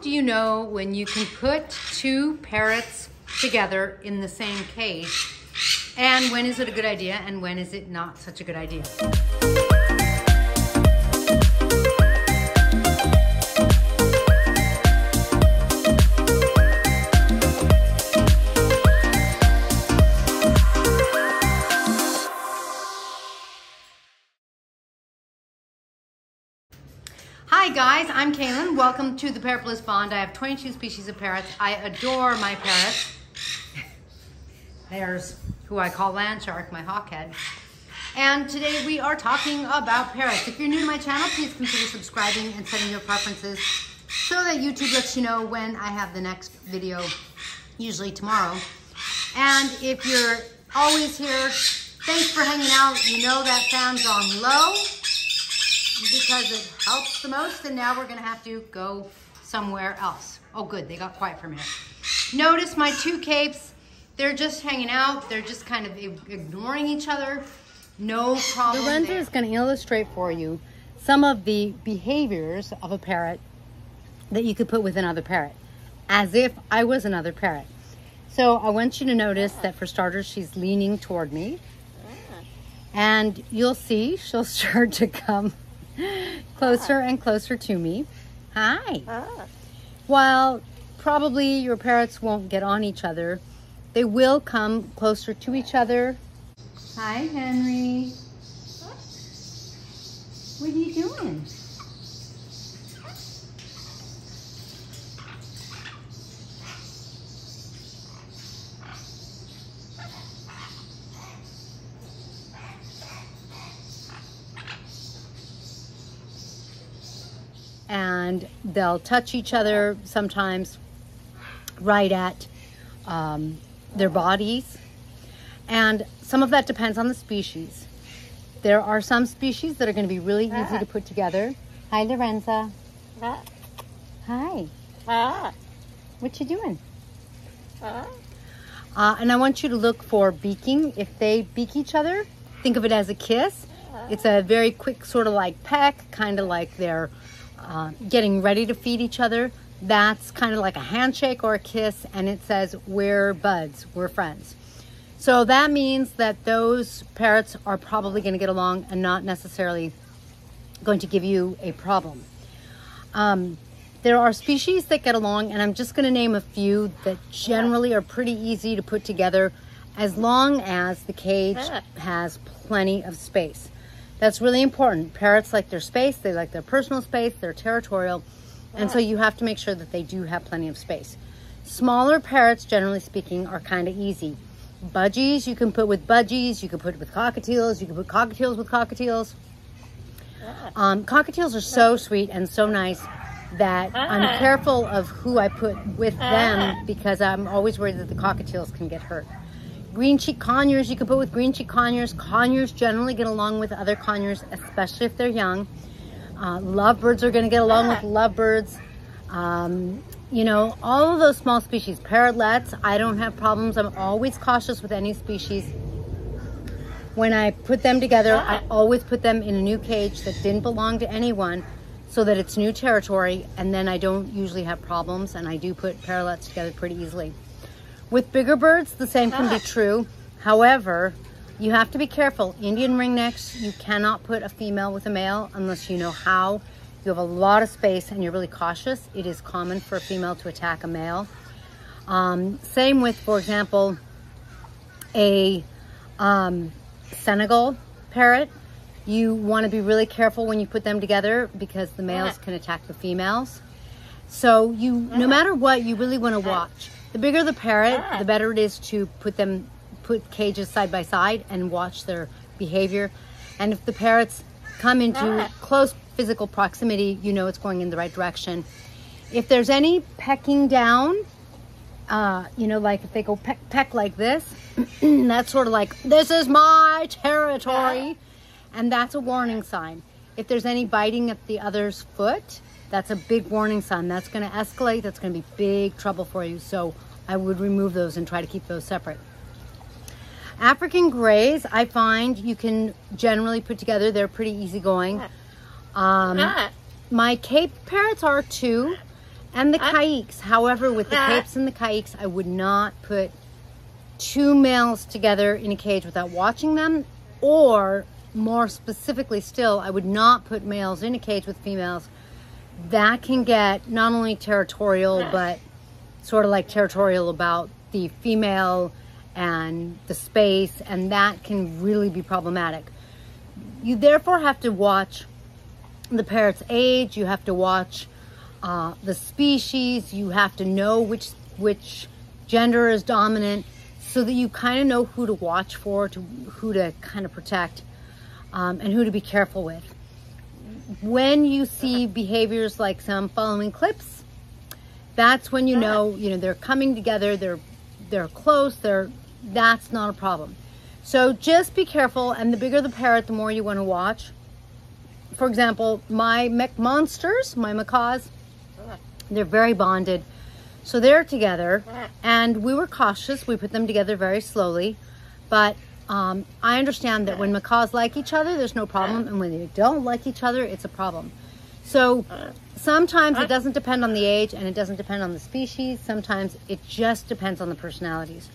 do you know when you can put two parrots together in the same cage? And when is it a good idea and when is it not such a good idea? Hi guys, I'm Kaylin. Welcome to the Parrot Bliss Bond. I have 22 species of parrots. I adore my parrots. There's who I call Land Shark, my hawkhead. And today we are talking about parrots. If you're new to my channel, please consider subscribing and setting your preferences so that YouTube lets you know when I have the next video, usually tomorrow. And if you're always here, thanks for hanging out. You know that sound's on low, because it helps the most, and now we're gonna have to go somewhere else. Oh good, they got quiet for a minute. Notice my two capes, they're just hanging out, they're just kind of ignoring each other. No problem. Lorenzo is gonna illustrate for you some of the behaviors of a parrot that you could put with another parrot, as if I was another parrot. So I want you to notice that for starters, she's leaning toward me, and you'll see she'll start to come closer and closer to me. Hi. While probably your parrots won't get on each other, they will come closer to each other. Hi, Henry. What are you doing? And they'll touch each other sometimes right at their bodies. And some of that depends on the species. There are some species that are going to be really easy to put together. Hi, Lorenza. Hi. What you doing? And I want you to look for beaking. If they beak each other, think of it as a kiss. It's a very quick sort of like peck, kind of like they're getting ready to feed each other. That's kind of like a handshake or a kiss, and it says we're buds, we're friends. So that means that those parrots are probably going to get along and not necessarily going to give you a problem. There are species that get along, and I'm just going to name a few that generally are pretty easy to put together as long as the cage has plenty of space. That's really important. Parrots like their space, they like their personal space, they're territorial, and so you have to make sure that they do have plenty of space. Smaller parrots, generally speaking, are kind of easy. Budgies, you can put with budgies, you can put with cockatiels, you can put cockatiels with cockatiels. Cockatiels are so sweet and so nice that I'm careful of who I put with them because I'm always worried that the cockatiels can get hurt. Green cheek conures, you can put with green cheek conures. Conures generally get along with other conures, especially if they're young. Lovebirds are going to get along with lovebirds. You know, all of those small species. Parrotlets, I don't have problems. I'm always cautious with any species. When I put them together, I always put them in a new cage that didn't belong to anyone so that it's new territory, and then I don't usually have problems, and I do put parrotlets together pretty easily. With bigger birds, the same can be true. However, you have to be careful. Indian ringnecks, you cannot put a female with a male unless you know how. You have a lot of space and you're really cautious. It is common for a female to attack a male. Same with, for example, a Senegal parrot. You want to be really careful when you put them together because the males can attack the females. So you, no matter what, you really want to watch. The bigger the parrot, the better it is to put cages side by side and watch their behavior. And if the parrots come into close physical proximity, you know it's going in the right direction. If there's any pecking down, you know, like if they go peck like this, that's sort of like, this is my territory. And that's a warning sign. If there's any biting at the other's foot, that's a big warning sign. That's going to escalate. That's going to be big trouble for you. So I would remove those and try to keep those separate. African grays, I find you can generally put together. They're pretty easygoing. My Cape parrots are too, and the caiques. However, with the capes and the caiques, I would not put two males together in a cage without watching them, or more specifically still, I would not put males in a cage with females. That can get not only territorial, but sort of like territorial about the female and the space, and that can really be problematic. You therefore have to watch the parrot's age, you have to watch the species, you have to know which gender is dominant, so that you kind of know who to watch for, who to kind of protect, and who to be careful with. When you see behaviors like some following clips, that's when you know they're coming together, they're close, that's not a problem. So just be careful, and the bigger the parrot, the more you want to watch. For example, my monsters, my macaws, they're very bonded. So they're together, and we were cautious. We put them together very slowly, but I understand that when macaws like each other, there's no problem, and when they don't like each other, it's a problem. So sometimes it doesn't depend on the age, and it doesn't depend on the species. Sometimes it just depends on the personalities.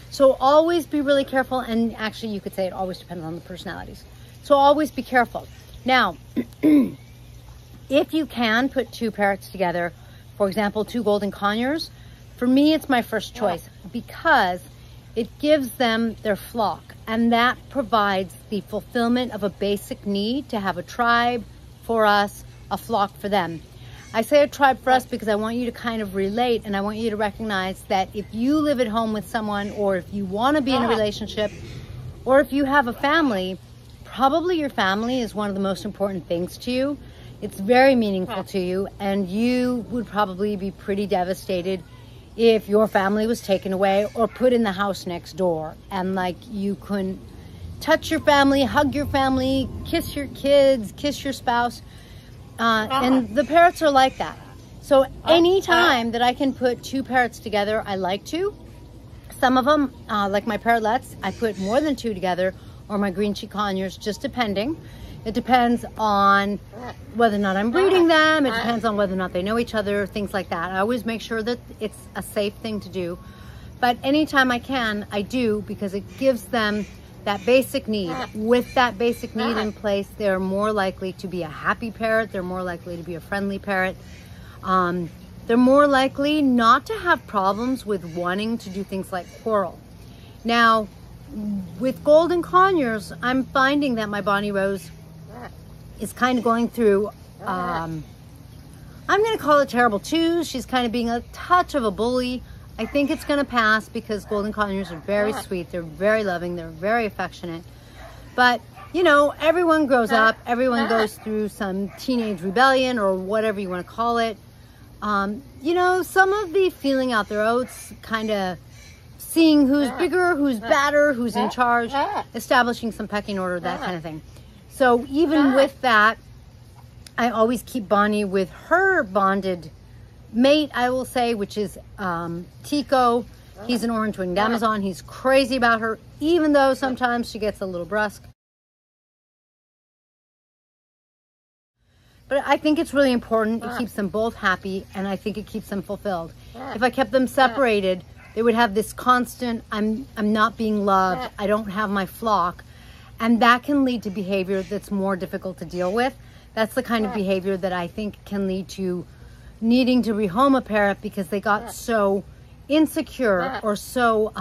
So always be really careful, and actually you could say it always depends on the personalities. So always be careful. Now, if you can put two parrots together, for example, two golden conures, for me it's my first choice, because it gives them their flock, and that provides the fulfillment of a basic need to have a tribe for us, a flock for them. I say a tribe for us because I want you to kind of relate, and I want you to recognize that if you live at home with someone, or if you want to be in a relationship, or if you have a family, probably your family is one of the most important things to you. It's very meaningful to you, and you would probably be pretty devastated if your family was taken away or put in the house next door, and like you couldn't touch your family, hug your family, kiss your kids, kiss your spouse. And the parrots are like that. So anytime that I can put two parrots together, I like to. Some of them, like my parrotlets, I put more than two together, or my green cheek conures, just depending. It depends on whether or not I'm breeding them. It depends on whether or not they know each other, things like that. I always make sure that it's a safe thing to do. But anytime I can, I do, because it gives them that basic need. With that basic need in place, they're more likely to be a happy parrot. They're more likely to be a friendly parrot. They're more likely not to have problems with wanting to do things like quarrel. Now, with golden conures, I'm finding that my Bonnie Rose is kind of going through, I'm going to call it terrible twos. She's kind of being a touch of a bully. I think it's going to pass, because golden conures are very sweet. They're very loving. They're very affectionate. But, you know, everyone grows up. Everyone goes through some teenage rebellion, or whatever you want to call it. You know, some of the feeling out their oats, kind of seeing who's bigger, who's badder, who's in charge, establishing some pecking order, that kind of thing. So even with that, I always keep Bonnie with her bonded mate, I will say, which is Tico. He's an orange-winged Amazon. He's crazy about her, even though sometimes she gets a little brusque. But I think it's really important. It keeps them both happy, and I think it keeps them fulfilled. If I kept them separated, they would have this constant, I'm not being loved, I don't have my flock. And that can lead to behavior that's more difficult to deal with. That's the kind of behavior that I think can lead to needing to rehome a parrot because they got so insecure or so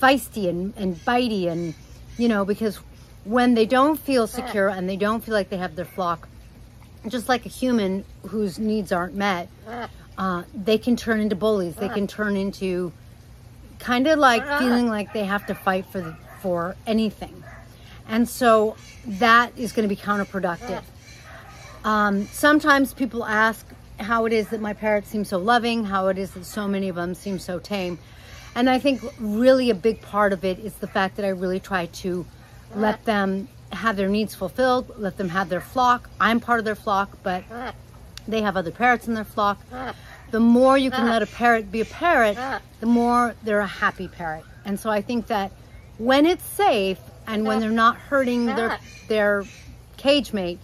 feisty and bitey, and you know, because when they don't feel secure and they don't feel like they have their flock, just like a human whose needs aren't met, they can turn into bullies. They can turn into kind of like feeling like they have to fight for anything. And so that is going to be counterproductive. Sometimes people ask how it is that my parrots seem so loving, how it is that so many of them seem so tame. And I think really a big part of it is the fact that I really try to let them have their needs fulfilled, let them have their flock. I'm part of their flock, but they have other parrots in their flock. The more you can let a parrot be a parrot, the more they're a happy parrot. And so I think that when it's safe and when they're not hurting their cage mate,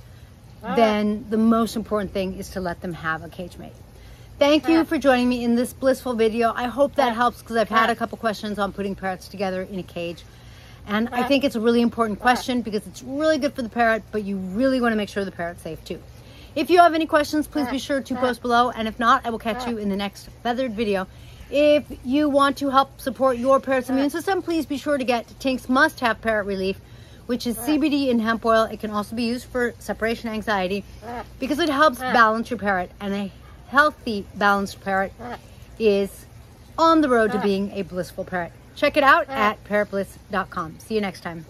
then the most important thing is to let them have a cage mate. Thank you for joining me in this blissful video. I hope that helps because I've had a couple questions on putting parrots together in a cage. And I think it's a really important question because it's really good for the parrot, but you really want to make sure the parrot's safe too. If you have any questions, please be sure to post below. And if not, I will catch you in the next feathered video. If you want to help support your parrot's immune system, please be sure to get Tink's must-have parrot relief, which is CBD in hemp oil. It can also be used for separation anxiety because it helps balance your parrot, and a healthy, balanced parrot is on the road to being a blissful parrot. Check it out at parrotbliss.com. See you next time.